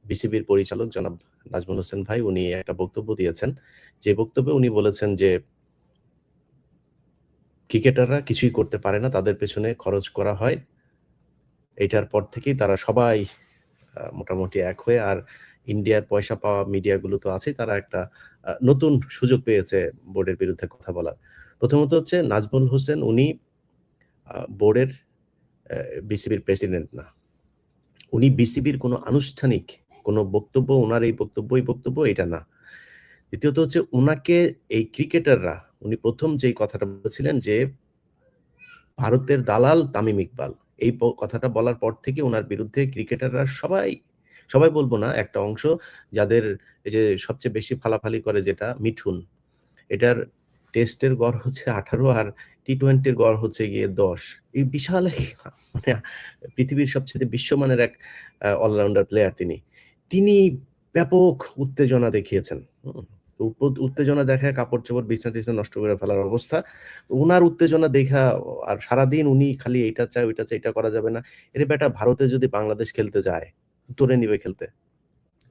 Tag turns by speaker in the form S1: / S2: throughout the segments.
S1: বিসিবির পরিচালক জনাব নাজমুল হোসেন ভাই উনি একটা বক্তব্য দিয়েছেন। যে বক্তব্যে উনি বলেছেন যে, ক্রিকেটাররা কিছুই করতে পারে না। তাদের পেছনে খরচ করা হয়। এটার পর থেকেই তারা সবাই মোটামুটি এক হয়ে আর ইন্ডিয়ার পয়সা পাওয়া মিডিয়াগুলো তো আছেই। তারা একটা নতুন সুযোগ পেয়েছে বোর্ডের বিরুদ্ধে কথা বলার। প্রথমত হচ্ছে নাজমুল হোসেন উনি বোর্ডের বিসিবির প্রেসিডেন্ট না। উনি বিসিবির কোনো আনুষ্ঠানিক কোনো বক্তব্য, উনার এই বক্তব্য এটা না। দ্বিতীয়ত হচ্ছে উনাকে এই ক্রিকেটাররা উনি ১ম যেই কথাটা বলেছিলেন যে, ভারতের দালাল তামিম ইকবাল। এই কথাটা বলার পর থেকে উনার বিরুদ্ধে ক্রিকেটাররা সবাই বলব না, একটা অংশ যাদের এই যে সবচেয়ে বেশি ফালাফালি করে যেটা মিঠুন। এটার টেস্টের গড় হচ্ছে ১৮ আর টি-20 র গড় হচ্ছে গিয়ে ১০। এই বিশাল মানে পৃথিবীর সবচেয়ে বিশ্বমানের এক অলরাউন্ডার প্লেয়ার তিনি। তিনি ব্যাপক উত্তেজনা দেখিয়েছেন। হুম? উত্তেজনা দেখায় কাপড়-চোপড় বিছনা-টিছনা নষ্ট করে ফেলার অবস্থা। উনার উত্তেজনা দেইখা আর সারাদিন উনি খালি এইটা চায়, ওইটা চায়, এটা করা যাবে না। এরে বেটা ভারতে যদি বাংলাদেশ খেলতে যায়, তোরে নিবে খেলতে।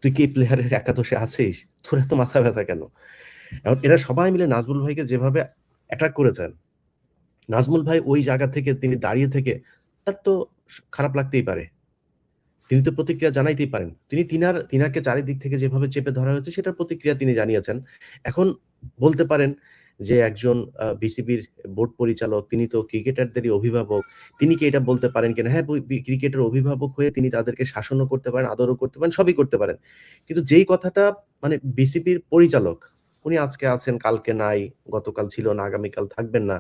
S1: তুই কি প্লেয়ারের একাদশে আছিস? তোর এত মাথা ব্যাথা কেন? এখন এরা সবাই মিলে নাজমুল ভাইকে যেভাবে অ্যাটাক করেছেন, নাজমুল ভাই ওই জায়গা থেকে তিনি দাঁড়িয়ে থেকে তার তো খারাপ লাগতেই পারে। তিনি তো প্রতিক্রিয়া জানাইতেই পারেন। তিনাকে চারিদিক থেকে যেভাবে চেপে ধরা হয়েছে সেটার প্রতিক্রিয়া তিনি জানিয়েছেন। এখন বলতে পারেন যে একজন বিসিবির বোর্ড পরিচালক তিনি তো ক্রিকেটারদেরই অভিভাবক। তিনি কি এটা বলতে পারেন কিনা? হ্যাঁ, ক্রিকেটের অভিভাবক হয়ে তিনি তাদেরকে শাসনও করতে পারেন, আদরও করতে পারেন, সবই করতে পারেন। কিন্তু যেই কথাটা মানে বিসিবির পরিচালক, উনি আজকে আছেন, কালকে নাই, গতকাল ছিল না, আগামীকাল থাকবেন না।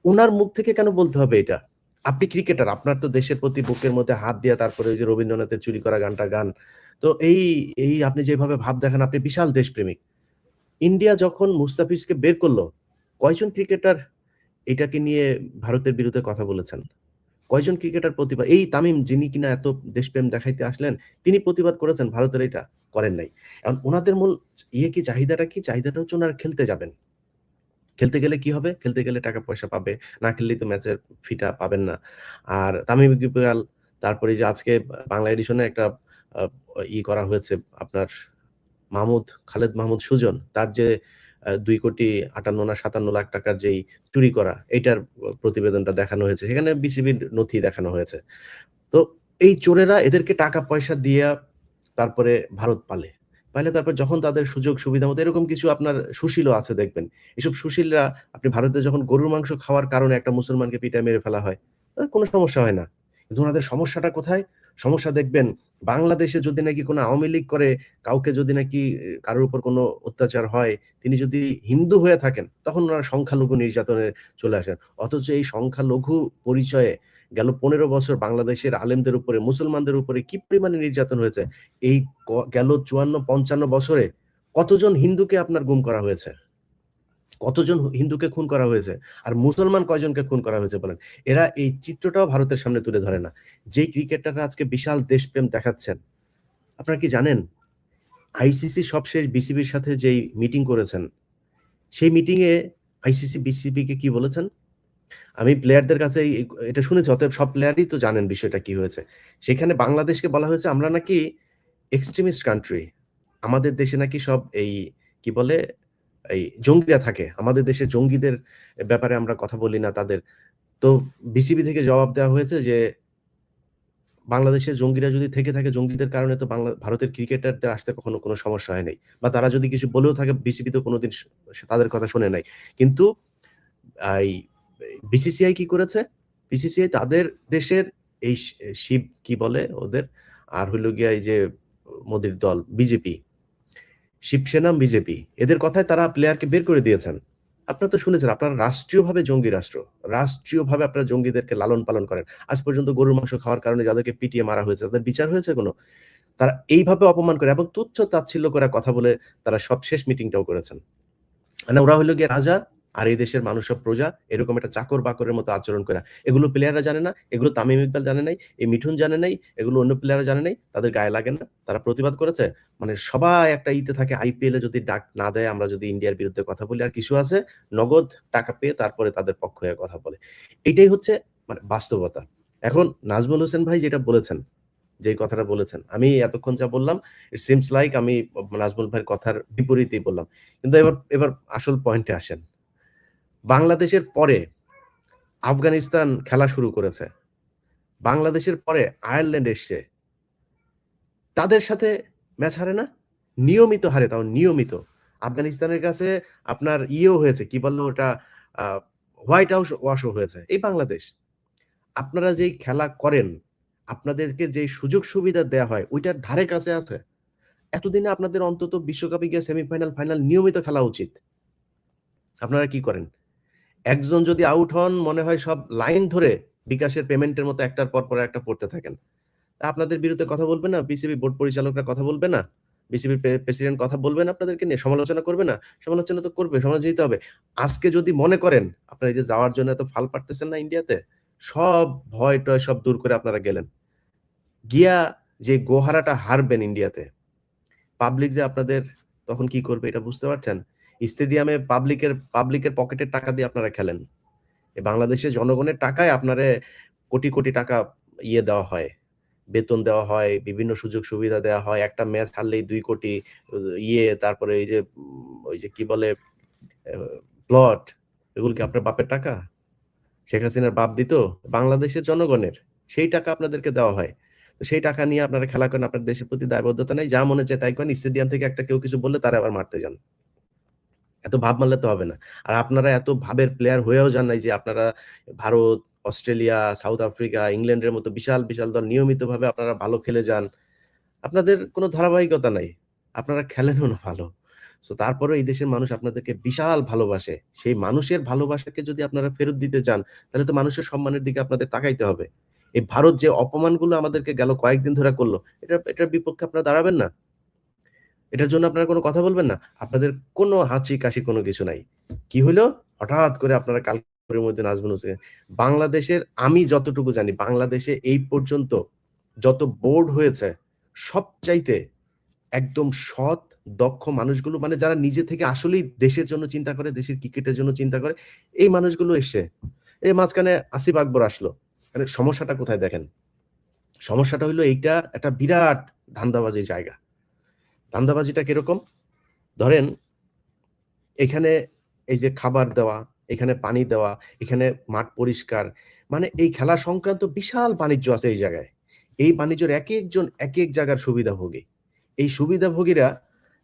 S1: উনার মুখ থেকে কেন বলতে হবে এটা? আপনি ক্রিকেটার, আপনার তো দেশের প্রতি বুকের মধ্যে হাত দিয়া তারপরে ওই যে রবীন্দ্রনাথের চুরি করা গানটা গান। তো এই আপনি যেভাবে ভাব দেখান আপনি বিশাল দেশপ্রেমিক। ইন্ডিয়া যখন মুস্তাফিজকে বের করল, কয়জন ক্রিকেটার এটাকে নিয়ে ভারতের বিরুদ্ধে কথা বলেছেন? কয়জন ক্রিকেটার প্রতিবাদ এই তামিম যিনি কিনা এত দেশপ্রেম দেখাইতে আসলেন, তিনি প্রতিবাদ করেছেন ভারতের এটা? করেন নাই। এখন উনাদের মূল কি চাহিদাটা কি? চাহিদাটা হচ্ছে উনারা খেলতে যাবেন। খেলতে গেলে কি হবে? খেলতে গেলে টাকা পয়সা পাবে। না খেললেই তো ম্যাচের ফিটা পাবেন না। আর তামিম ইকবাল তারপরে এই যে আজকে বাংলা এডিশনে একটা আ করা হয়েছে আপনার খালেদ মাহমুদ সুজন। তার যে ২,৫৮ না ৫৭ লাখ টাকার যেই চুরি করা এইটার প্রতিবেদনটা দেখানো হয়েছে। সেখানে বিসিবির নথি দেখানো হয়েছে। তো এই চোরেরা এদেরকে টাকা পয়সা দিয়া তারপরে ভারত পালে। পাইলে তারপর যখন তাদের সুযোগ সুবিধা মতো এরকম কিছু আপনার সুশীলও আছে দেখবেন। এসব সুশীলরা আপনি ভারতে যখন গরুর মাংস খাওয়ার কারণে একটা মুসলমানকে পিটায় মেরে ফেলা হয়, কোনো সমস্যা হয় না। কিন্তু উনাদের সমস্যাটা কোথায়? সমস্যা দেখবেন বাংলাদেশে যদি নাকি কোনো আওয়ামী লীগ করে, কাউকে যদি নাকি কারোর উপর কোনো অত্যাচার হয়, তিনি যদি হিন্দু হয়ে থাকেন, তখন উনারা সংখ্যালঘু নির্যাতনে চলে আসেন। অথচ এই সংখ্যালঘু পরিচয়ে গেল ১৫ বছর বাংলাদেশের আলেমদের উপরে, মুসলমানদের উপরে কি পরিমাণে নির্যাতন হয়েছে। এই গেল ৫৪-৫৫ বছরে কতজন হিন্দুকে আপনার গুম করা হয়েছে? কতজন হিন্দুকে খুন করা হয়েছে? আর মুসলমান কয়জনকে খুন করা হয়েছে বলেন? এরা এই চিত্রটাও ভারতের সামনে তুলে ধরে না। যেই ক্রিকেটাররা আজকে বিশাল দেশপ্রেম দেখাচ্ছেন, আপনারা কি জানেন? আইসিসি সবশেষ বিসিবির সাথে যেই মিটিং করেছেন, সেই মিটিংয়ে আইসিসি বিসিবিকে কি বলেছেন? আমি প্লেয়ারদের কাছে এটা শুনেছি, অতএব সব প্লেয়ারই তো জানেন বিষয়টা কি হয়েছে। সেখানে বাংলাদেশকে বলা হয়েছে আমরা নাকি এক্সট্রিমিস্ট কান্ট্রি। আমাদের দেশে নাকি সব কি বলে জঙ্গিরা থাকে। আমাদের দেশে জঙ্গিদের ব্যাপারে আমরা কথা বলি না তাদের। তো বিসিবি থেকে জবাব দেওয়া হয়েছে যে বাংলাদেশের জঙ্গিরা যদি থেকে থাকে জঙ্গিদের কারণে তো ভারতের ক্রিকেটারদের আসতে কখনো কোনো সমস্যা হয় নাই। বা তারা যদি কিছু বলেও থাকে বিসিবি তো কোনদিন তাদের কথা শোনে নাই। কিন্তু আই বিসিসিআই কি করেছে? বিসিসিআই তাদের দেশের এই শিব কি বলে ওদের? আর হইল গিয়া এই যে মোদির দল বিজেপি, শিবসেনা, বিজেপি এদের কথায় তারা প্লেয়ারকে বের করে দিয়েছেন। আপনারা তো শুনেছেন আপনারা রাষ্ট্রীয়ভাবে জঙ্গি রাষ্ট্র। রাষ্ট্রীয়ভাবে আপনারা জঙ্গিদেরকে লালন-পালন করেন। আজ পর্যন্ত গরুর মাংস খাওয়ার কারণে যাদেরকে পিটিয়ে মারা হয়েছে তাদের বিচার হয়েছে কোনো? তারা এইভাবে অপমান করে এবং তুচ্ছ-তাচ্ছিল্য করে কথা বলে তারা সবশেষ মিটিংটাও করেছেন। মানে ওরা হইলো গিয়ে রাজা আর এই দেশের মানুষ সব প্রজা। এরকম একটা চাকর-বাকরের মতো আচরণ কইরা। এগুলো প্লেয়াররা জানে না, এগুলো তামিম ইকবাল জানে নাই, এই মিঠুন জানে নাই, এগুলো অন্য প্লেয়াররা জানে নাই। তাদের গায়ে লাগে না। তারা প্রতিবাদ করেছে। মানে সবাই একটা থাকে আইপিএল এ যদি ডাক না দেয়, আমরা যদি ইন্ডিয়ার বিরুদ্ধে কথা বলি। আর কিছু আছে নগদ টাকা পেয়ে তারপরে তাদের পক্ষ হয়ে কথা বলে। এইটাই হচ্ছে মানে বাস্তবতা। এখন নাজমুল হোসেন ভাই যেটা বলেছেন যেই কথাটা বলেছেন। আমি এতক্ষণ যা বললাম, ইট সিমস লাইক আমি নাজমুল ভাইয়ের কথার বিপরীতেই বললাম। কিন্তু এবার আসল পয়েন্টে আসেন। বাংলাদেশের পরে আফগানিস্তান খেলা শুরু করেছে। বাংলাদেশের পরে আয়ারল্যান্ড এসছে। তাদের সাথে ম্যাচ হারে না? নিয়মিত হারে, তাও নিয়মিত। আফগানিস্তানের কাছে আপনার ইয়েও হয়েছে, কি বলে ওটা? আ হোয়াইট হাউস ওয়াশও হয়েছে। এই বাংলাদেশ। আপনারা যেই খেলা করেন, আপনাদেরকে যেই সুযোগ সুবিধা দেয়া হয়, ওইটার ধারে কাছে আছে? এতদিনে আপনাদের অন্তত বিশ্বকাপে গিয়ে সেমিফাইনাল, ফাইনাল নিয়মিত খেলা উচিত। আপনারা কি করেন? একজন যদি আউট হন, মনে হয় সব লাইন ধরে বিকাশের পেমেন্টের মতো একটার পর একটা পড়তে থাকেন। তা আপনাদের বিরুদ্ধে কথা বলবে না? বিসিবি বোর্ড পরিচালকরা কথা বলবে না? বিসিবির প্রেসিডেন্ট কথা বলবেন আপনাদেরকে নিয়ে? সমালোচনা করবে না? সমালোচনা তো করবে, সমালোচনা দিতে হবে। আজকে যদি মনে করেন, আপনারা এই যে যাওয়ার জন্য এত ফাল পারতেছেন না ইন্ডিয়াতে, সব ভয়-টয় সব দূর করে আপনারা গেলেন। গিয়া যে গোহারাটা হারবেন ইন্ডিয়াতে, পাবলিক যে আপনাদের তখন কি করবে এটা বুঝতে পারছেন? স্টেডিয়ামে পাবলিকের পকেটের টাকা দিয়ে আপনারা খেলেন। বাংলাদেশের জনগণের টাকায় আপনারে কোটি টাকা দেওয়া হয়। বেতন দেওয়া হয়, বিভিন্ন সুযোগ সুবিধা দেওয়া হয়। একটা ম্যাচ হারলেই ২ কোটি তারপরে এই যে ওই যে কি বলে আ প্লট, এগুলো কি আপনার বাপের টাকা? শেখ হাসিনার বাপ দিত? বাংলাদেশের জনগণের। সেই টাকা আপনাদেরকে দেওয়া হয়। তো সেই টাকা নিয়ে আপনারা খেলা করেন, আপনার দেশের প্রতি দায়বদ্ধতা নাই। যা মনে চায় তাই করেন। স্টেডিয়াম থেকে একটা কেউ কিছু বললে তারে আবার মারতে যান। এত ভাব মারলে তো হবে না। আর আপনারা এত ভাবের প্লেয়ার হয়েও যান নাই যে আপনারা ভারত, অস্ট্রেলিয়া, সাউথ আফ্রিকা, ইংল্যান্ডের মতো বিশাল দল নিয়মিতভাবে আপনারা ভালো খেলে যান। আপনাদের কোনো ধারাবাহিকতা নাই। আপনারা খেলেনও না ভালো। সো তারপরেও এই দেশের মানুষ আপনাদেরকে বিশাল ভালোবাসে। সেই মানুষের ভালোবাসাকে যদি আপনারা ফেরত দিতে চান, তাহলে তো মানুষের সম্মানের দিকে আপনাদের তাকাইতে হবে। এই ভারত যে অপমানগুলো আমাদেরকে গেল কয়েকদিন ধরে করল, এটার বিপক্ষে আপনারা দাঁড়াবেন না? এটার জন্য আপনারা কোনো কথা বলবেন না? আপনাদের কোনো হাঁচি-কাশি কোনো কিছু নাই। কি হইলো? হঠাৎ করে আপনারা কালকের মধ্যে নাজমুল হোসেন বাংলাদেশের আমি যতটুকু জানি বাংলাদেশে এই পর্যন্ত যত বোর্ড হয়েছে সবচাইতে একদম সৎ, দক্ষ মানুষগুলো মানে যারা নিজে থেকে আসলেই দেশের জন্য চিন্তা করে, দেশের ক্রিকেটের জন্য চিন্তা করে, এই মানুষগুলো এসছে। এই মাঝখানে আসিফ আকবর আসলো। মানে সমস্যাটা কোথায় দেখেন? সমস্যাটা হইলো এইটা একটা বিরাট ধান্দাবাজির জায়গা। ধান্দাবাজিটা কিরকম? ধরেন এখানে এই যে খাবার দেওয়া, এখানে পানি দেওয়া, এখানে মাঠ পরিষ্কার। মানে এই খেলা সংক্রান্ত বিশাল বাণিজ্য আছে এই জায়গায়। এই বাণিজ্যের একেকজন একেক জায়গার সুবিধাভোগী। এই সুবিধাভোগীরা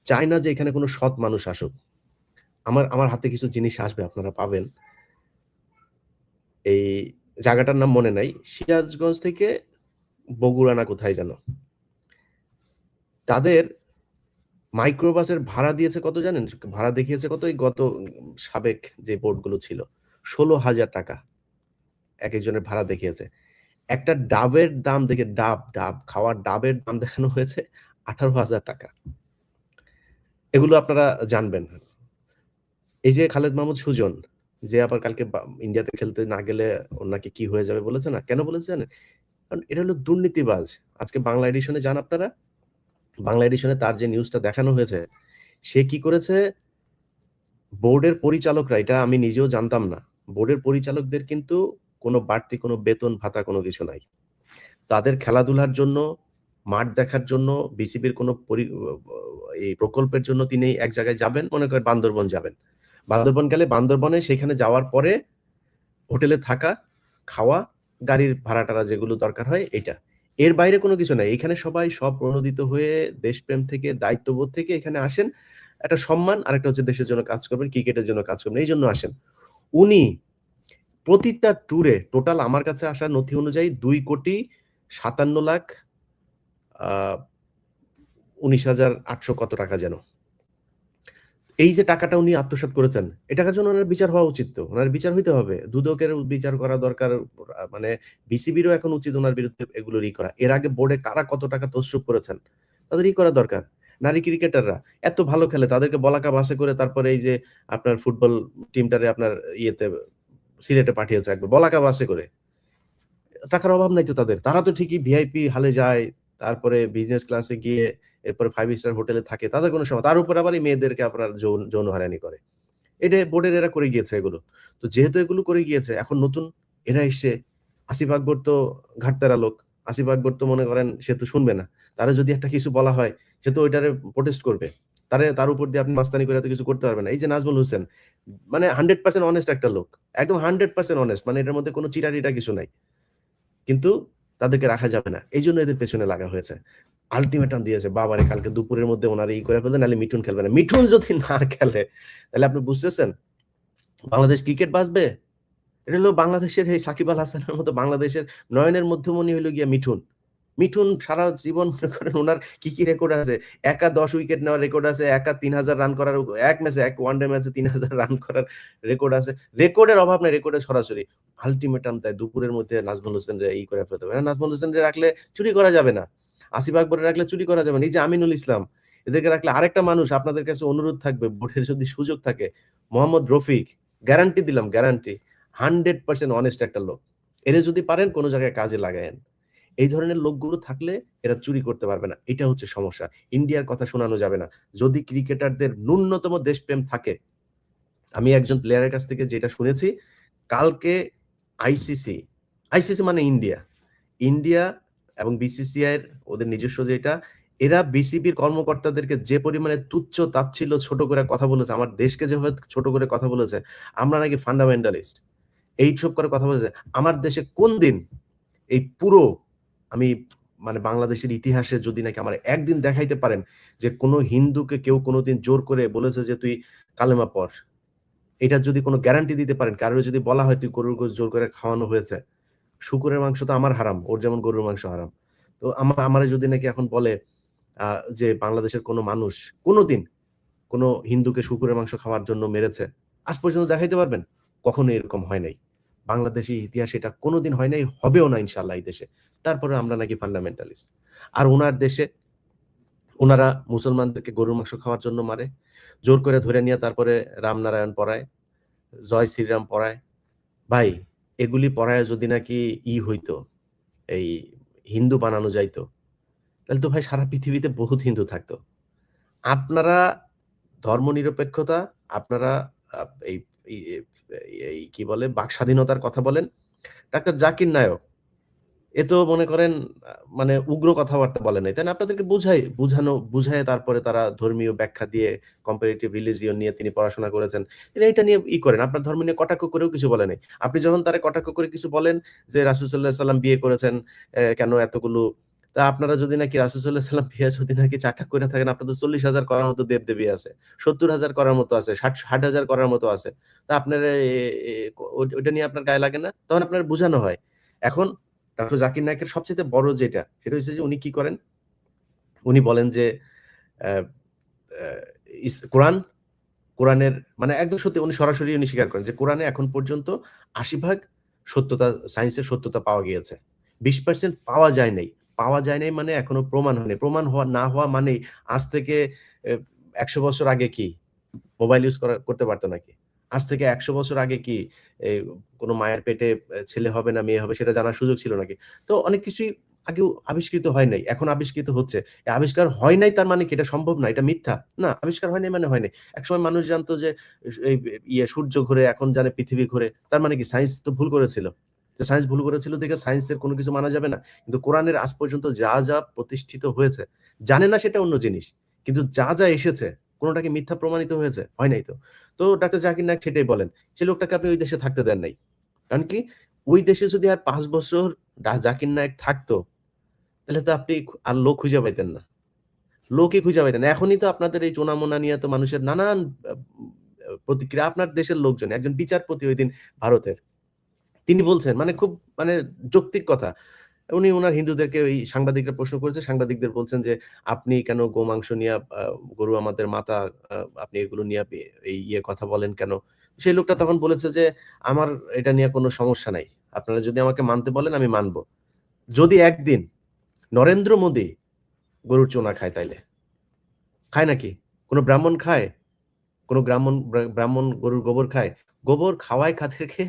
S1: চায় না যে এখানে কোনো সৎ মানুষ আসুক। আমার হাতে কিছু জিনিস আসবে আপনারা পাবেন। এই জায়গাটার নাম মনে নাই। সিরাজগঞ্জ থেকে বগুড়া না কোথায় যেন। তাদের মাইক্রোবাসের ভাড়া দিয়েছে কত জানেন? ভাড়া দেখিয়েছে কত? এই গত সাবেক যে বোর্ডগুলো ছিল। ৳১৬,০০০ একেকজনের ভাড়া দেখিয়েছে। একটা ডাবের দাম দেখে ডাব খাওয়ার ডাবের দাম দেখানো হয়েছে ৳১৮,০০০। এগুলো আপনারা জানবেন। এই যে খালেদ মাহমুদ সুজন, যে আবার কালকে ইন্ডিয়াতে খেলতে না গেলে ওর নাকি কি হয়ে যাবে বলেছে না? কেন বলেছে জানেন? কারণ এটা হলো দুর্নীতিবাজ। আজকে বাংলা এডিশনে যান আপনারা। বাংলা এডিশনে তার যে নিউজটা দেখানো হয়েছে, সে কি করেছে? বোর্ডের পরিচালকরা, এটা আমি নিজেও জানতাম না। বোর্ডের পরিচালকদের কিন্তু কোনো বাড়তি কোনো বেতন ভাতা কোনো কিছু নাই। তাদের খেলাধুলার জন্য, মাঠ দেখার জন্য বিসিবির কোনো এই প্রকল্পের জন্য তিনি এক জায়গায় যাবেন, মনে করেন বান্দরবন যাবেন। বান্দরবন গেলে বান্দরবনে সেখানে যাওয়ার পরে হোটেলে থাকা, খাওয়া, গাড়ির ভাড়া-টাড়া যেগুলো দরকার হয় এইটা। এর বাইরে কোনো কিছু নাই। এখানে সবাই স্বপ্রণোদিত হয়ে দেশপ্রেম থেকে, দায়িত্ববোধ থেকে এখানে আসেন। একটা সম্মান, আরেকটা হচ্ছে দেশের জন্য কাজ করবেন, ক্রিকেটের জন্য কাজ করবেন। এইজন্য আসেন। উনি প্রতিটা ট্যুরে টোটাল আমার কাছে আসা নথি অনুযায়ী ২,৫৭,০০,০০০ আ ১৯,৮০০ কত টাকা যেন। এই যে টাকাটা উনি আত্মসাৎ করেছেন, এই টাকার জন্য উনার বিচার হওয়া উচিত তো। উনার বিচার হইতে হবে। দুদকের বিচার করা দরকার। মানে বিসিবিরও এখন উচিত উনার বিরুদ্ধে এগুলোর করা। এর আগে বোর্ডে কারা কত টাকা তছরূপ করেছেন, তাদের করা দরকার। নারী ক্রিকেটাররা এত ভালো খেলে, তাদেরকে বলাকা বাসে করে তারপরে এই যে আপনার ফুটবল টিমটারে আপনার ইয়েতে সিলেটে পাঠিয়েছে একবার বলাকা বাসে করে। টাকার অভাব নাই তো তাদের। তারা তো ঠিকই ভিআইপি হলে যায়, তারপরে বিজনেস ক্লাসে গিয়ে এরপরে 5 স্টার হোটেলে থাকে। তাদের কোনো তার উপর আবার এই মেয়েদেরকে আপনার যৌন হয়রানি করে। এটা বোর্ডের এরা করে গিয়েছে এগুলো। তো যেহেতু এগুলো করে গিয়েছে, এখন নতুন এরা এসছে। আসিফ আকবর তো ঘাটতেরা লোক। আসিফ আকবর তো মনে করেন সে তো শুনবে না। তারে যদি একটা কিছু বলা হয়, সে তো ওইটারে প্রোটেস্ট করবে। তার উপর দিয়ে আপনি মাস্তানি করে এত কিছু করতে পারবেন না। এই যে নাজমুল হোসেন, মানে 100% অনেস্ট একটা লোক। একদম 100% অনেস্ট। মানে এটার মধ্যে কোনো চিটারিটা কিছু নাই। কিন্তু তাদেরকে রাখা যাবে না। এইজন্য এদের পেছনে লাগা হয়েছে। আল্টিমেটাম দিয়েছে, বাবারে কালকে দুপুরের মধ্যে উনারা করে ফেলবেন, নাহলে মিঠুন খেলবে না। মিঠুন যদি না খেলে, তাহলে আপনি বুঝতেছেন বাংলাদেশ ক্রিকেট বাঁচবে? এটা হলো বাংলাদেশের এই সাকিব আল হাসানের মতো বাংলাদেশের নয়নের মধ্যমণি হইলো গিয়া মিঠুন। মিঠুন সারা জীবন মনে করেন উনার কি রেকর্ড আছে? একা ১০ উইকেট নেওয়ার রেকর্ড আছে, একা ৩,০০০ রান করার এক ম্যাচে এক ওয়ানডে ম্যাচে ৩,০০০ রান করার রেকর্ড আছে। রেকর্ডের অভাব নাই, রেকর্ডের সরাসরি। আল্টিমেটাম দেয় দুপুরের মধ্যে নাজমুল হোসেনরে করে ফেলতে হবে। নাজমুল হোসেনরে রাখলে চুরি করা যাবে না। আসিফ আকবরে রাখলে চুরি করা যাবে না। এই যে আমিনুল ইসলাম, এদেরকে রাখলে আরেকটা মানুষ আপনাদের কাছে অনুরোধ থাকবে, বোর্ডের যদি সুযোগ থাকে, মোহাম্মদ রফিক, গ্যারান্টি দিলাম, গ্যারান্টি। 100% অনেস্ট একটা লোক। এরে যদি পারেন কোন জায়গায় কাজে লাগায়েন। এই ধরনের লোকগুলো থাকলে এরা চুরি করতে পারবে না। এটা হচ্ছে সমস্যা। ইন্ডিয়ার কথা শোনানো যাবে না। যদি ক্রিকেটারদের ন্যূনতম দেশপ্রেম থাকে, আমি একজন প্লেয়ারের কাছ থেকে যেটা শুনেছি, কালকে আইসিসি, আইসিসি মানে ইন্ডিয়া, ইন্ডিয়া এবং বিসিসিআই এর ওদের নিজস্ব যেটা, এরা বিসিবির কর্মকর্তাদেরকে যে পরিমাণে তুচ্ছ তাচ্ছিল্য ছোট করে কথা বলেছে, আমার দেশকে যেভাবে ছোট করে কথা বলেছে, আমরা নাকি ফান্ডামেন্টালিস্ট। এইসব করে কথা বলেছে। আমার দেশে কোনদিন এই পুরো আমি মানে বাংলাদেশের ইতিহাসে যদি নাকি আমার একদিন দেখাইতে পারেন যে কোন হিন্দুকে কেউ কোনদিন জোর করে বলেছে যে তুই কালেমা পড়। এটার যদি কোন গ্যারান্টি দিতে পারেন, কারো যদি বলা হয় তুই গরুর গোশত জোর করে খাওয়ানো হয়েছে। শুকরের মাংস তো আমার হারাম, ওর যেমন গরুর মাংস হারাম। তো আমারে যদি নাকি এখন বলে আ যে বাংলাদেশের কোন মানুষ কোনদিন কোন হিন্দুকে শুকরের মাংস খাওয়ার জন্য মেরেছে। আজ পর্যন্ত দেখাইতে পারবেন? কখনোই এরকম হয় নাই। বাংলাদেশের ইতিহাসে এটা কোনদিন হয় নাই, হবেও না ইনশাআল্লাহ এই দেশে। তারপরে আমরা নাকি ফান্ডামেন্টালিস্ট। আর উনার দেশে উনারা মুসলমানদেরকে গরুর মাংস খাওয়ার জন্য মারে। জোর করে ধরে নিয়ে তারপরে রামনারায়ণ পড়ায়, জয় শ্রীরাম পড়ায়। ভাই, এগুলি পড়ায় যদি নাকি হইতো, এই হিন্দু বানানো যাইতো, তাহলে তো ভাই সারা পৃথিবীতে বহুত হিন্দু থাকতো। আপনারা ধর্মনিরপেক্ষতা, আপনারা আ এই এই এই কি বলে বাক স্বাধীনতার কথা বলেন। ডাক্তার জাকির নায়ক, এ তো মনে করেন মানে উগ্র কথাবার্তা বলে নাই। তাই না? আপনাদেরকে বুঝায়ে তারপরে তারা ধর্মীয় ব্যাখ্যা দিয়ে কম্পারেটিভ রিলিজিয়ন নিয়ে তিনি পড়াশোনা করেছেন। তিনি এটা নিয়ে করেন। আপনার ধর্ম নিয়ে কটাক্ষ করেও কিছু বলে নাই। আপনি যখন তারে কটাক্ষ করে কিছু বলেন যে রাসূল সাল্লাল্লাহু আলাইহি সাল্লাম বিয়ে করেছেন, কেন এতগুলো, তা আপনারা যদি নাকি রাসূল সাল্লাল্লাহু আলাইহি সাল্লাম বিয়ে যদি নাকি চারটা কইরা থাকেন, আপনাদের ৪০,০০০ করার মতো দেব-দেবী আছে। ৭০,০০০ করার মতো আছে, ৬০,০০০ করার মতো আছে। তা আপনারা এ এ ওইটা নিয়ে আপনার গায়ে লাগে না? তখন আপনার বুঝানো হয়। এখন ডক্টর জাকির নায়েকের সবচাইতে বড় যেটা, সেটা হচ্ছে যে উনি কি করেন? উনি বলেন যে অ্যা অ্যা কোরআনের মানে একদম সত্যি উনি সরাসরি স্বীকার করেন যে কোরআনে এখন পর্যন্ত ৮০ ভাগ সত্যতা, সায়েন্সের সত্যতা পাওয়া গিয়েছে। ২০% পাওয়া যায় নাই। পাওয়া যায় নাই মানে এখনো প্রমাণ হয়নি। প্রমাণ না হওয়া মানেই আজ থেকে এ ১০০ বছর আগে কি মোবাইল ইউজ করতে পারত নাকি? আজ থেকে ১০০ বছর আগে কি কোন মায়ের পেটে ছেলে হবে না মেয়ে হবে সেটা জানার সুযোগ ছিল নাকি? তো অনেক কিছুই আগেও আবিষ্কৃত হয় নাই। এখন আবিষ্কৃত হচ্ছে। এই আবিষ্কার হয় নাই তার মানে কি এটা সম্ভব না? এটা মিথ্যা? না, আবিষ্কার হয় নাই মানে হয় নাই। একসময় মানুষ জানতো যে এই সূর্য ঘোরে, এখন জানে পৃথিবী ঘোরে। তার মানে কি সায়েন্স তো ভুল করেছিল। তো সায়েন্স ভুল করেছিল দেখে সায়েন্সের কোন কিছু মানা যাবে না। কিন্তু কোরআনের আজ পর্যন্ত যা প্রতিষ্ঠিত হয়েছে, জানে না সেটা অন্য জিনিস। কিন্তু যা এসেছে কোনটা কি মিথ্যা প্রমাণিত হয়েছে? হয় নাই তো। তো ডাক্তার জাকির নায়েক সেটাই বলেন। সে লোকটাকে আপনি ওই দেশে থাকতে দেন নাই। কারণ কি? ওই দেশে যদি আর ৫ বছর জাকির নায়েক থাকতো, তাহলে তো আপনি আর লোক খুঁজে পাইতেন না। লোকই খুঁজে পাইতেন না। এখনই তো আপনাদের এই চোনা-মোনা নিয়ে তো মানুষের নানান আ প্রতিক্রিয়া। আপনার দেশের লোকজন, একজন বিচারপতি ঐদিন ভারতের। তিনি বলছেন মানে খুব মানে যৌক্তিক কথা। উনি উনার হিন্দুদেরকে ওই সাংবাদিকরা প্রশ্ন করেছে। সাংবাদিকদের বলছেন যে, "আপনি কেন গোমাংস নিয়া গরু আমাদের মাতা, আ আপনি এগুলো নিয়ে এই কথা বলেন কেন?" সেই লোকটা তখন বলেছে যে, "আমার এটা নিয়ে কোনো সমস্যা নাই। আপনারা যদি আমাকে মানতে বলেন আমি মানব। যদি একদিন নরেন্দ্র মোদি গরুর চোনা খায় তাইলে।" খায় নাকি? কোন ব্রাহ্মণ খায়? কোন ব্রাহ্মণ গরুর গোবর খায়? গোবর খাওয়ায় কাদেরকে?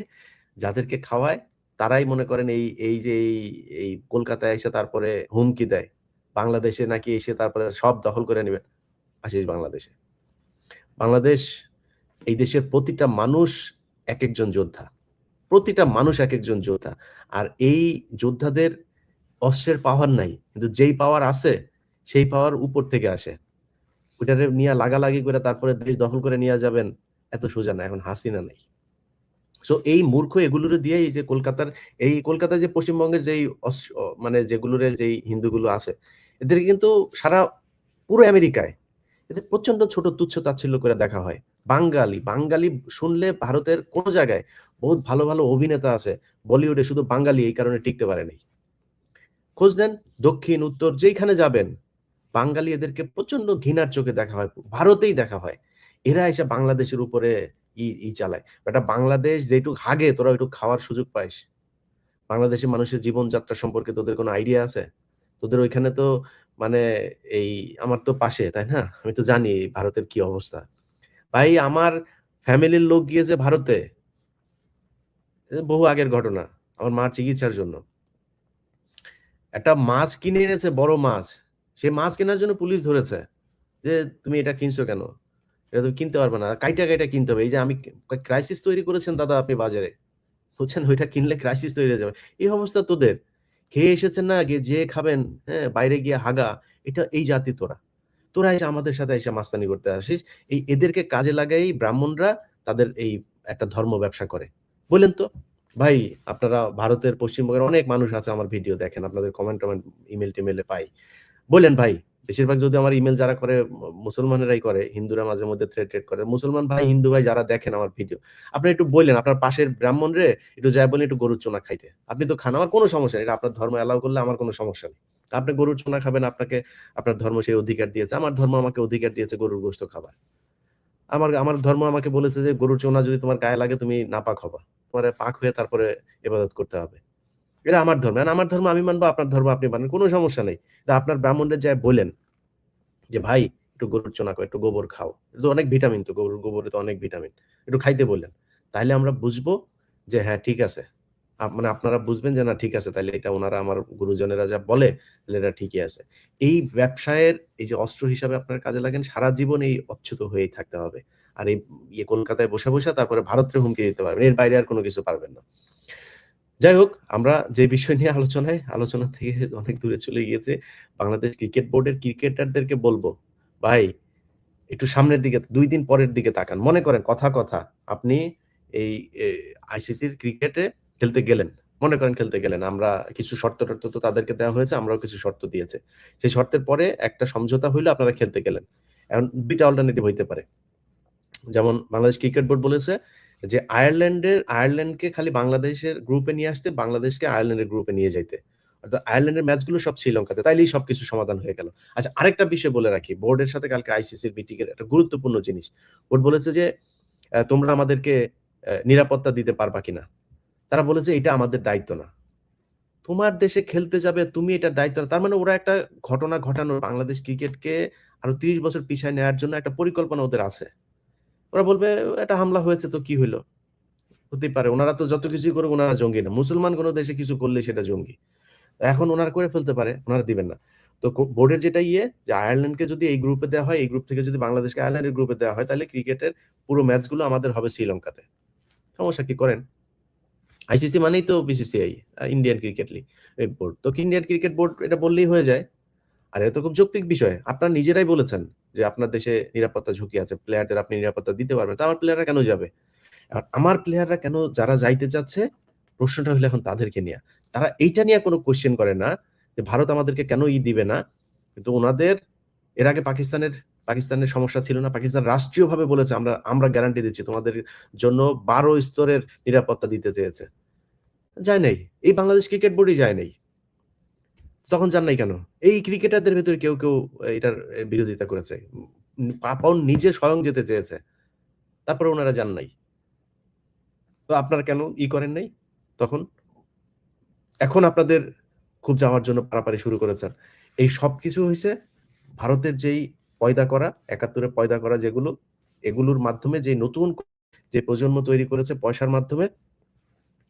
S1: যাদেরকে খাওয়ায় তারাই মনে করেন এই যে এই কলকাতায় এসে তারপরে হুমকি দেয়। বাংলাদেশে নাকি এসে তারপরে সব দখল করে নিবেন। আসিস বাংলাদেশে। বাংলাদেশ, এই দেশের প্রতিটা মানুষ একেকজন যোদ্ধা। প্রতিটা মানুষ একেকজন যোদ্ধা। আর এই যোদ্ধাদের অস্ত্রের পাওয়ার নাই, কিন্তু যেই পাওয়ার আছে সেই পাওয়ার উপর থেকে আসে। ওইটারে নিয়ে লাগালাগি করে তারপরে দেশ দখল করে নিয়ে যাবেন, এত সোজা না। এখন হাসিনা নাই। সো এই মূর্খ এগুলোরে দিয়ে এই যে কলকাতায় যে পশ্চিমবঙ্গের যেই মানে যেগুলোরে যেই হিন্দুগুলো আছে, এদেরকে কিন্তু সারা পুরো আমেরিকায় এদের প্রচন্ড ছোট তুচ্ছ-তাচ্ছিল্য করে দেখা হয়। বাঙালি শুনলে ভারতের কোন জায়গায় বহুত ভালো, ভালো অভিনেতা আছে। বলিউডে শুধু বাঙালি এই কারণে টিকতে পারে নাই। খোঁজ নেন দক্ষিণ, উত্তর যেইখানে যাবেন, বাঙালি এদেরকে প্রচন্ড ঘৃণার চোখে দেখা হয়। ভারতেই দেখা হয়। এরা এসে বাংলাদেশের উপরে চালায়। বেটা বাংলাদেশ যেইটুক হাগে তোরা ওইটুক খাওয়ার সুযোগ পাইস। বাংলাদেশের মানুষের জীবনযাত্রা সম্পর্কে তোদের কোনো আইডিয়া আছে? তোদের ওইখানে তো মানে এই আমার তো পাশে, তাই না? আমি তো জানি ভারতের কি অবস্থা। ভাই আমার ফ্যামিলির লোক গিয়েছে ভারতে। বহু আগের ঘটনা। আমার মার চিকিৎসার জন্য। একটা মাছ কিনে এনেছে, বড় মাছ। সে মাছ কেনার জন্য পুলিশ ধরেছে। যে, "তুমি এটা কিনছো কেন? এটা তুমি কিনতে পারবে না। কাইটা কিনতে হবে।" এই যে আমি ক্রাইসিস তৈরি করেছেন দাদা আপনি বাজারে। বুঝছেন? ওইটা কিনলে ক্রাইসিস তৈরি হয়ে যাবে। এই অবস্থা তোদের। খেয়ে এসেছেন না, যেয়ে খাবেন, হ্যাঁ? বাইরে গিয়ে হাগা। এই জাতি তোরা। তোরা এসে আমাদের সাথে এসে মাস্তানি করতে আসিস। এদেরকে কাজে লাগাই ব্রাহ্মণরা তাদের এই একটা ধর্ম ব্যবসা করে। বললেন তো? ভাই আপনারা ভারতের পশ্চিমবঙ্গের অনেক মানুষ আছে আমার ভিডিও দেখেন। আপনাদের কমেন্ট-টমেন্ট ইমেইল-টেমেইলে পাই। বললেন ভাই, বেশিরভাগ যদি আমার ইমেইল যারা করে মুসলমানেরাই করে, হিন্দুরা মাঝে মধ্যে থ্রেট করে। মুসলমান ভাই, হিন্দু ভাই যারা দেখেন আমার ভিডিও, আপনি একটু বললেন আপনার পাশের ব্রাহ্মণরে একটু যায়া বলেন একটু গরুর চোনা খাইতে। আপনি তো খান, আমার কোনো সমস্যা নেই। এটা আপনার ধর্ম এলাও করলে আমার কোনো সমস্যা নেই। আপনি গরুর চোনা খাবেন, আপনার ধর্ম সেই অধিকার দিয়েছে। আমার ধর্ম আমাকে অধিকার দিয়েছে গরুর গোশত খাবার। আমার ধর্ম আমাকে বলেছে যে গরুর চোনা যদি তোমার গায়ে লাগে তুমি নাপাক হবা। তোমার পাক হয়ে তারপরে ইবাদত করতে হবে। এটা আমার ধর্ম। আর আমার ধর্ম আমি মানবো, আপনার ধর্ম আপনি মানেন। কোনো সমস্যা নেই। আপনার ব্রাহ্মণরে যায়া বইলেন যে, "ভাই একটু গরুর চোনা খাও, একটু গোবর খাও। এটা তো অনেক ভিটামিন তো, গরুর গোবরে তো অনেক ভিটামিন। একটু খাইতে বললেন।" তাইলে আমরা বুঝবো যে হ্যাঁ, ঠিক আছে। মানে আপনারা বুঝবেন যে না ঠিক আছে তাইলে এটা উনারা আমার গুরুজনেরা যা বলে তাহলে এটা ঠিকই আছে। এই ব্যবসায়ের এই যে অস্ত্র হিসাবে আপনারা কাজে লাগেন সারা জীবন এই অচ্যুত হয়েই থাকতে হবে। আর এই কলকাতায় বসে তারপরে ভারতরে হুমকি দিতে পারবেন। এর বাইরে আর কোন কিছু পারবেন না। যাই হোক, আমরা যে বিষয় নিয়ে আলোচনা থেকে অনেক দূরে চলে গিয়েছে। বাংলাদেশ ক্রিকেট বোর্ডের ক্রিকেটারদেরকে বলব, ভাই একটু সামনের দিকে ২ দিন পরের দিকে তাকান। মনে করেন কথা আপনি এই আইসিসির ক্রিকেটে খেলতে গেলেন। মনে করেন খেলতে গেলেন। আমরা কিছু শর্ত-টর্ত তো তাদেরকে দেওয়া হয়েছে, আমরাও কিছু শর্ত দিয়েছে। সেই শর্তের পরে একটা সমঝোতা হইলো আপনারা খেলতে গেলেন। এখন ২ টা অল্টারনেটিভ হইতে পারে। যেমন বাংলাদেশ ক্রিকেট বোর্ড বলেছে যে আয়ারল্যান্ডকে খালি বাংলাদেশের গ্রুপে নিয়ে আসতে, বাংলাদেশকে আয়ারল্যান্ডের গ্রুপে নিয়ে যাইতে। অর্থাৎ আয়ারল্যান্ডের ম্যাচগুলো সব শ্রীলঙ্কাতে। তাইলেই সবকিছু সমাধান হয়ে গেল। আচ্ছা আরেকটা বিষয় বলে রাখি। বোর্ডের সাথে কালকে আইসিসির মিটিং এর একটা গুরুত্বপূর্ণ জিনিস। বোর্ড বলেছে যে, তোমরা আমাদেরকে নিরাপত্তা দিতে পারবা কিনা?" তারা বলেছে, "এটা আমাদের দায়িত্ব না।" তোমার দেশে খেলতে যাবে, তুমি এটার দায়িত্ব না। তার মানে ওরা একটা ঘটনা ঘটানোর বাংলাদেশ ক্রিকেটকে আরো ৩০ বছর পিছায় নেয়ার জন্য একটা পরিকল্পনা ওদের আছে। ওরা বলবে, "একটা হামলা হয়েছে তো কি হইল?" হতেই পারে। উনারা তো যত কিছুই করুক উনারা জঙ্গি না। মুসলমান কোন দেশে কিছু করলেই সেটা জঙ্গি। এখন উনারা করে ফেলতে পারে, উনারা দিবেন না। তো বোর্ডের যেটা যে আয়ারল্যান্ডকে যদি এই গ্রুপে দেওয়া হয়, এই গ্রুপ থেকে যদি বাংলাদেশকে আয়ারল্যান্ডের গ্রুপে দেওয়া হয়, তাহলে ক্রিকেটের পুরো ম্যাচগুলো আমাদের হবে শ্রীলঙ্কাতে। সমস্যা কি করেন? আইসিসি মানেই তো বিসিসিআই, ইন্ডিয়ান ক্রিকেট লিগ এই বোর্ড। তো ইন্ডিয়ান ক্রিকেট বোর্ড এটা বললেই হয়ে যায়। আর এটা তো খুব যৌক্তিক বিষয়। আপনারা নিজেরাই বলেছেন যে আপনার দেশে নিরাপত্তা ঝুঁকি আছে। প্লেয়ারদের আপনি নিরাপত্তা দিতে পারবেন। তো আমার প্লেয়াররা কেন যাবে? আর আমার প্লেয়াররা কেন যারা যাইতে চাচ্ছে, প্রশ্নটা হইলো এখন তাদেরকে নিয়া। তারা এইটা নিয়ে কোন কোয়েশ্চেন করে না যে ভারত আমাদেরকে কেন দিবে না? কিন্তু উনাদের এর আগে পাকিস্তানের সমস্যা ছিল না। পাকিস্তান রাষ্ট্রীয়ভাবে বলেছে আমরা গ্যারান্টি দিচ্ছি তোমাদের জন্য ১২ স্তরের নিরাপত্তা দিতে চেয়েছে। যায় নাই। এই বাংলাদেশ ক্রিকেট বোর্ডই যায় নাই। তখন যান নাই কেন? এই ক্রিকেটারদের ভেতরে কেউ এটার বিরোধিতা করেছে। পাপন নিজে স্বয়ং যেতে চেয়েছে। তারপরে উনারা যান নাই। তো আপনারা কেন করেন নাই তখন? এখন আপনাদের খুব যাওয়ার জন্য পারাপারি শুরু করেছেন। এই সবকিছু হইছে ভারতের যেই পয়দা করা, ৭১ এ পয়দা করা যেগুলো, এগুলোর মাধ্যমে যে নতুন যে প্রজন্ম তৈরি করেছে পয়সার মাধ্যমে,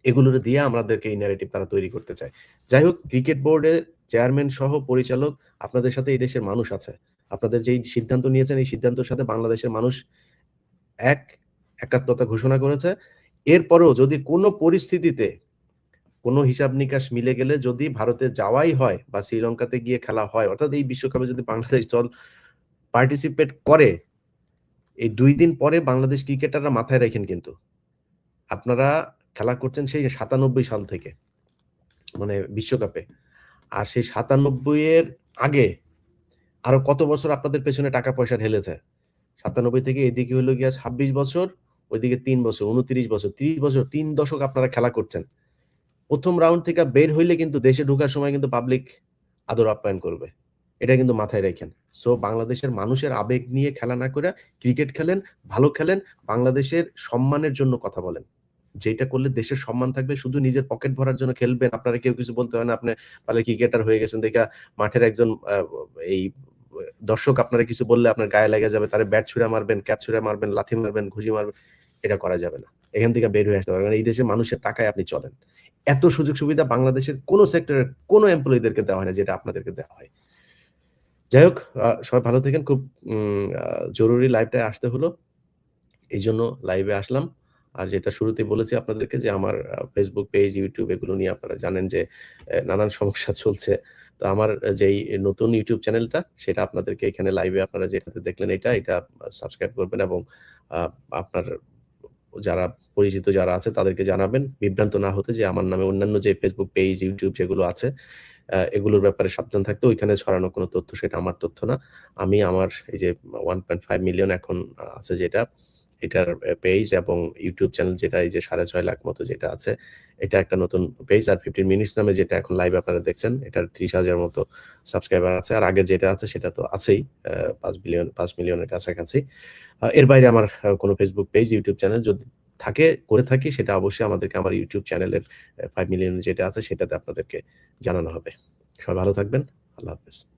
S1: এগুলোরে দিয়ে আমাদেরকে এই ন্যারেটিভ তারা তৈরি করতে চায়। যাই হোক ক্রিকেট বোর্ডের চেয়ারম্যান সহ পরিচালক আপনাদের সাথে এই দেশের মানুষ আছে। আপনাদের যেই সিদ্ধান্ত নিয়েছেন এই সিদ্ধান্তের সাথে বাংলাদেশের মানুষ একাত্মতা ঘোষণা করেছে। এরপরেও যদি কোন পরিস্থিতিতে কোনো হিসাব নিকাশ মিলে গেলে যদি ভারতে যাওয়াই হয় বা শ্রীলঙ্কাতে গিয়ে খেলা হয়, অর্থাৎ এই বিশ্বকাপে যদি বাংলাদেশ দল পার্টিসিপেট করে, এই ২ দিন পরে বাংলাদেশ ক্রিকেটাররা মাথায় রাখেন কিন্তু, আপনারা খেলা করছেন সেই ৯৭ সাল থেকে, মানে বিশ্বকাপে। আর সেই ৯৭ এর আগে আরো কত বছর আপনাদের পেছনে টাকা পয়সা ঢেলেছে। ৯৭ থেকে এদিকে হইলো গিয়া ২৬ বছর, ওইদিকে ৩ বছর, ২৯ বছর, ৩০ বছর, ৩ দশক আপনারা খেলা করছেন। ১ম রাউন্ড থেকে বের হইলে কিন্তু দেশে ঢোকার সময় কিন্তু পাবলিক আদর আপ্যায়ন করবে। এটা কিন্তু মাথায় রাইখেন। সো বাংলাদেশের মানুষের আবেগ নিয়ে খেলা না কইরা ক্রিকেট খেলেন, ভালো খেলেন, বাংলাদেশের সম্মানের জন্য কথা বলেন। যেটা করলে দেশের সম্মান থাকবে। শুধু নিজের পকেট ভরার জন্য খেলবেন, আপনারা কেউ কিছু বলতে হয় না। আপনি পারলে ক্রিকেটার হয়ে গেছেন দেইখা মাঠের একজন এই দর্শক আপনারা কিছু বললে আপনার গায়ে লেগে যাবে। তারে ব্যাট ছুঁড়া মারবেন, ক্যাপ ছুঁড়া মারবেন, লাথি মারবেন, ঘুষি মারবেন। এটা করা যাবে না। এখান থেকে বের হয়ে আসতে হবে। কারণ এই দেশের মানুষের টাকায় আপনি চলেন। এত সুযোগ সুবিধা বাংলাদেশের কোন সেক্টরের কোন এমপ্লয়িদেরকে দেওয়া হয় না যেটা আপনাদেরকে দেওয়া হয়। যাই হোক, সবাই ভালো থাকেন। খুব জরুরি লাইভটায় আসতে হলো। এইজন্য লাইভে আসলাম। আর যেটা শুরুতেই বলেছি আপনাদেরকে যে আমার Facebook পেজ, YouTube এগুলো নিয়ে আপনারা জানেন যে নানান সমস্যা চলছে। তো আমার যেই নতুন YouTube চ্যানেলটা সেটা আপনাদেরকে এখানে লাইভে আপনারা যেটাতে দেখলেন এটা সাবস্ক্রাইব করবেন এবং আ আপনার যারা পরিচিত যারা আছে তাদেরকে জানাবেন। বিভ্রান্ত না হতে যে আমার নামে অন্যান্য যে Facebook পেজ, YouTube যেগুলো আছে এগুলোর ব্যাপারে সাবধান থাকতে। ওইখানে ছড়ানো কোনো তথ্য সেটা আমার তথ্য না। আমি আমার এই যে 1.5 মিলিয়ন এখন আছে যেটা, এটার পেজ এবং YouTube চ্যানেল যেটা এই যে ৬.৫ লাখ মতো যেটা আছে, এটা একটা নতুন পেজ। আর 15 মিনিটস নামে যেটা এখন লাইভ আপনারা দেখছেন, এটার ৩০,০০০ মতো সাবস্ক্রাইবার আছে। আর আগের যেটা আছে সেটা তো আছেই ৫ মিলিয়নের কাছাকাছি। এর বাইরে আমার কোনো Facebook পেজ, YouTube চ্যানেল যদি করে থাকি সেটা অবশ্যই আমাদেরকে আমার YouTube চ্যানেলের ৫ মিলিয়ন যেটা আছে সেটাতে আপনাদেরকে জানানো হবে। সবাই ভালো থাকবেন। আল্লাহ হাফেজ।